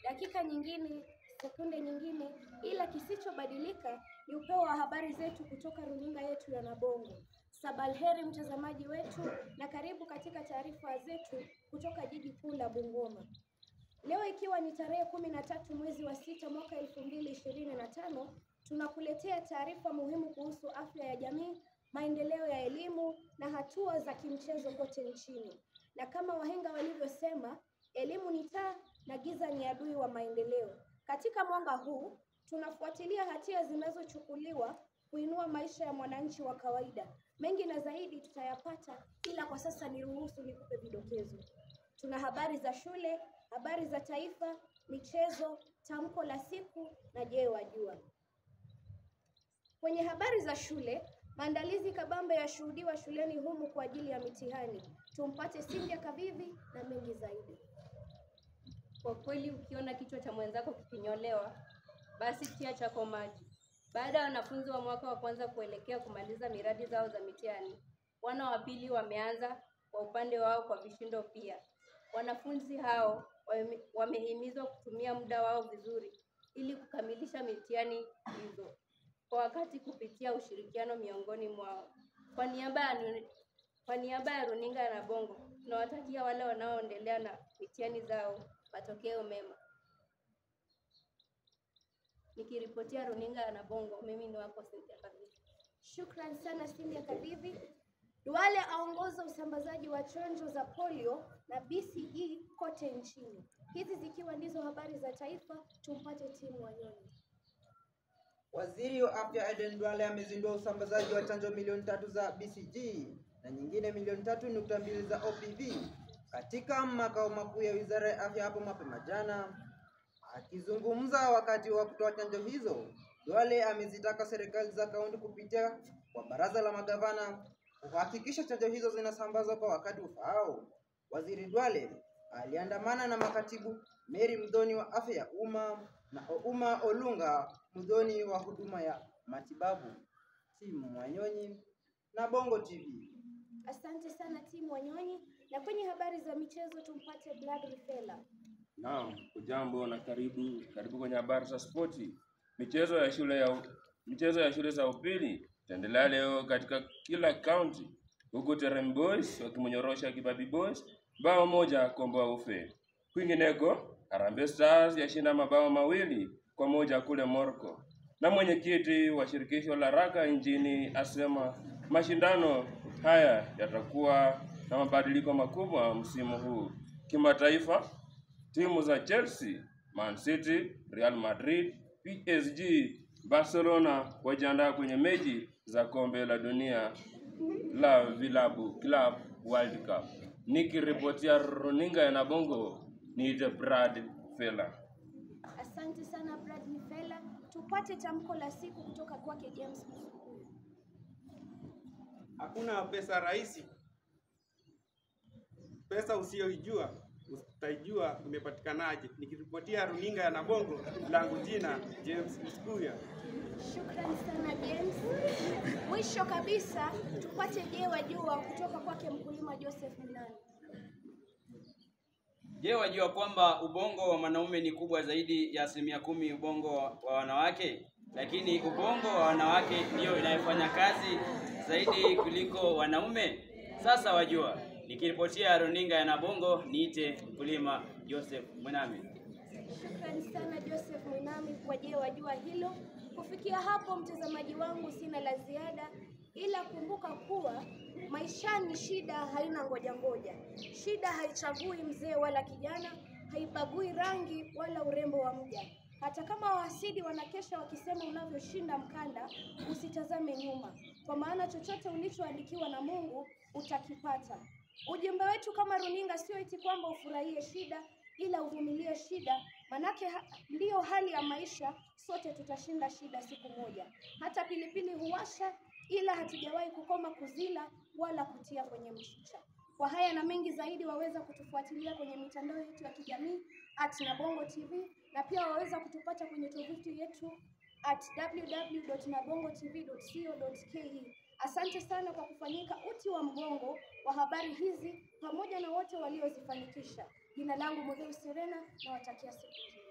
dakika nyingine, sekunde nyingine, ila kisichobadilika ni upeo wa habari zetu kutoka runinga yetu ya Nabongo. Sabalheri mtazamaji wetu, na karibu katika taarifa zetu kutoka jiji kuu la Bungoma. Leo ikiwa ni tarehe 13 mwezi wa 6 mwaka 2025, tunakuletea taarifa muhimu kuhusu afya ya jamii, maendeleo ya elimu na hatua za kimchezo kote nchini. Na kama wahenga walivyosema, elimu ni taa na giza ni adui wa maendeleo. Katika mwanga huu, tunafuatilia hatua zinazochukuliwa kuinua maisha ya mwananchi wa kawaida. Mengi na zaidi tutayapata, ila kwa sasa niruhusu nikupe vidokezo. Tuna habari za shule, habari za taifa, michezo, tamko la siku na je wajua. Kwenye habari za shule, maandalizi kabambe yashuhudiwa shuleni humu kwa ajili ya mitihani. Tumpate Cynthia Kavivi na mengi zaidi. Kwa kweli ukiona kichwa cha mwenzako kikinyolewa, basi tia chako maji. Baada ya wanafunzi wa mwaka wa kwanza kuelekea kumaliza miradi zao za mitihani, wana wa pili wameanza kwa upande wao kwa vishindo pia. Wanafunzi hao wamehimizwa kutumia muda wao vizuri ili kukamilisha mitihani hizo kwa wakati kupitia ushirikiano miongoni mwao. Kwa niaba ya runinga ya Nabongo, tunawatakia wale wanaoendelea na mitihani zao matokeo mema. Nikiripotia runinga ya Nabongo, mimi ni wako Cynthia Kavivi. Shukran sana Cynthia Kavivi. Duale aongoza usambazaji wa chanjo za polio na BCG kote nchini. Hizi zikiwa ndizo habari za taifa, tumpate Timu Wanyonyi. Waziri wa Afya Aden Duale amezindua usambazaji wa chanjo milioni 3 za BCG na nyingine milioni 3.2 za OPV katika makao makuu ya Wizara ya Afya hapo mapema jana. Akizungumza wakati wa kutoa chanjo hizo, Duale amezitaka serikali za kaunti kupitia kwa baraza la magavana kuhakikisha chanjo hizo zinasambazwa kwa wakati ufaao. Waziri Duale aliandamana na makatibu Mary Mdhoni wa afya ya umma na Ouma Olunga Mdhoni wa huduma ya matibabu. Timu Wanyonyi, Nabongo TV. Asante sana Timu Wanyonyi, na kwenye habari za michezo tumpate Blood Rifela. Naam, ujambo na karibu kwenye habari za spoti. Michezo ya shule za upili itaendelea leo katika kila county, huku Terem Boys wakimnyorosha Kibabi Boys bao moja kwa ufe. Kwingineko, Harambee Stars yashinda mabao 2-1 kule Morocco. Na mwenyekiti wa shirikisho la raka nchini asema mashindano haya yatakuwa na mabadiliko makubwa msimu huu. Kimataifa, timu za Chelsea, Man City, Real Madrid, PSG, Barcelona wajiandaa kwenye mechi za kombe la dunia la vilabu Club World Cup. Nikiripotia runinga ya Nabongo, ni Brad Fela. Asante sana Brad Fela. Tupate tamko la siku kutoka kwake James Musuku. Hakuna pesa rahisi. Pesa usiyoijua utaijua imepatikanaje. Nikiripotia runinga ya Nabongo, langu jina James Msukuya. Shukrani sana James. Mwisho kabisa tupate je wajua kutoka kwake mkulima Joseph Minani. Je, wajua kwamba ubongo wa mwanaume ni kubwa zaidi ya 10% ubongo wa wanawake? Lakini ubongo wa wanawake ndio inayofanya kazi zaidi kuliko wanaume. Sasa wajua. Nikiripotia runinga ya Nabongo, niite mkulima Joseph Mwenami. Shukrani sana Joseph Mwenami kwa je wajua hilo. Kufikia hapo mtazamaji wangu sina la ziada, ila kumbuka kuwa maishani shida haina ngoja. Shida haichagui mzee wala kijana, haibagui rangi wala urembo wa mja. Hata kama wahasidi wanakesha wakisema unavyoshinda mkanda, usitazame nyuma, kwa maana chochote ulichoandikiwa na Mungu utakipata. Ujumbe wetu kama runinga sio eti kwamba ufurahie shida, ila uvumilie shida, manake ndiyo hali ya maisha. Sote tutashinda shida siku moja. Hata pilipili huwasha, ila hatujawahi kukoma kuzila wala kutia kwenye mchicha. Kwa haya na mengi zaidi waweza kutufuatilia kwenye mitandao yetu ya kijamii @Nabongo TV, na pia waweza kutupata kwenye tovuti yetu www.nabongotv.co.ke. Asante sana kwa kufanyika uti wa mgongo wa habari hizi pamoja na wote waliozifanikisha. Jina langu Modeu Serena na watakia siku njema.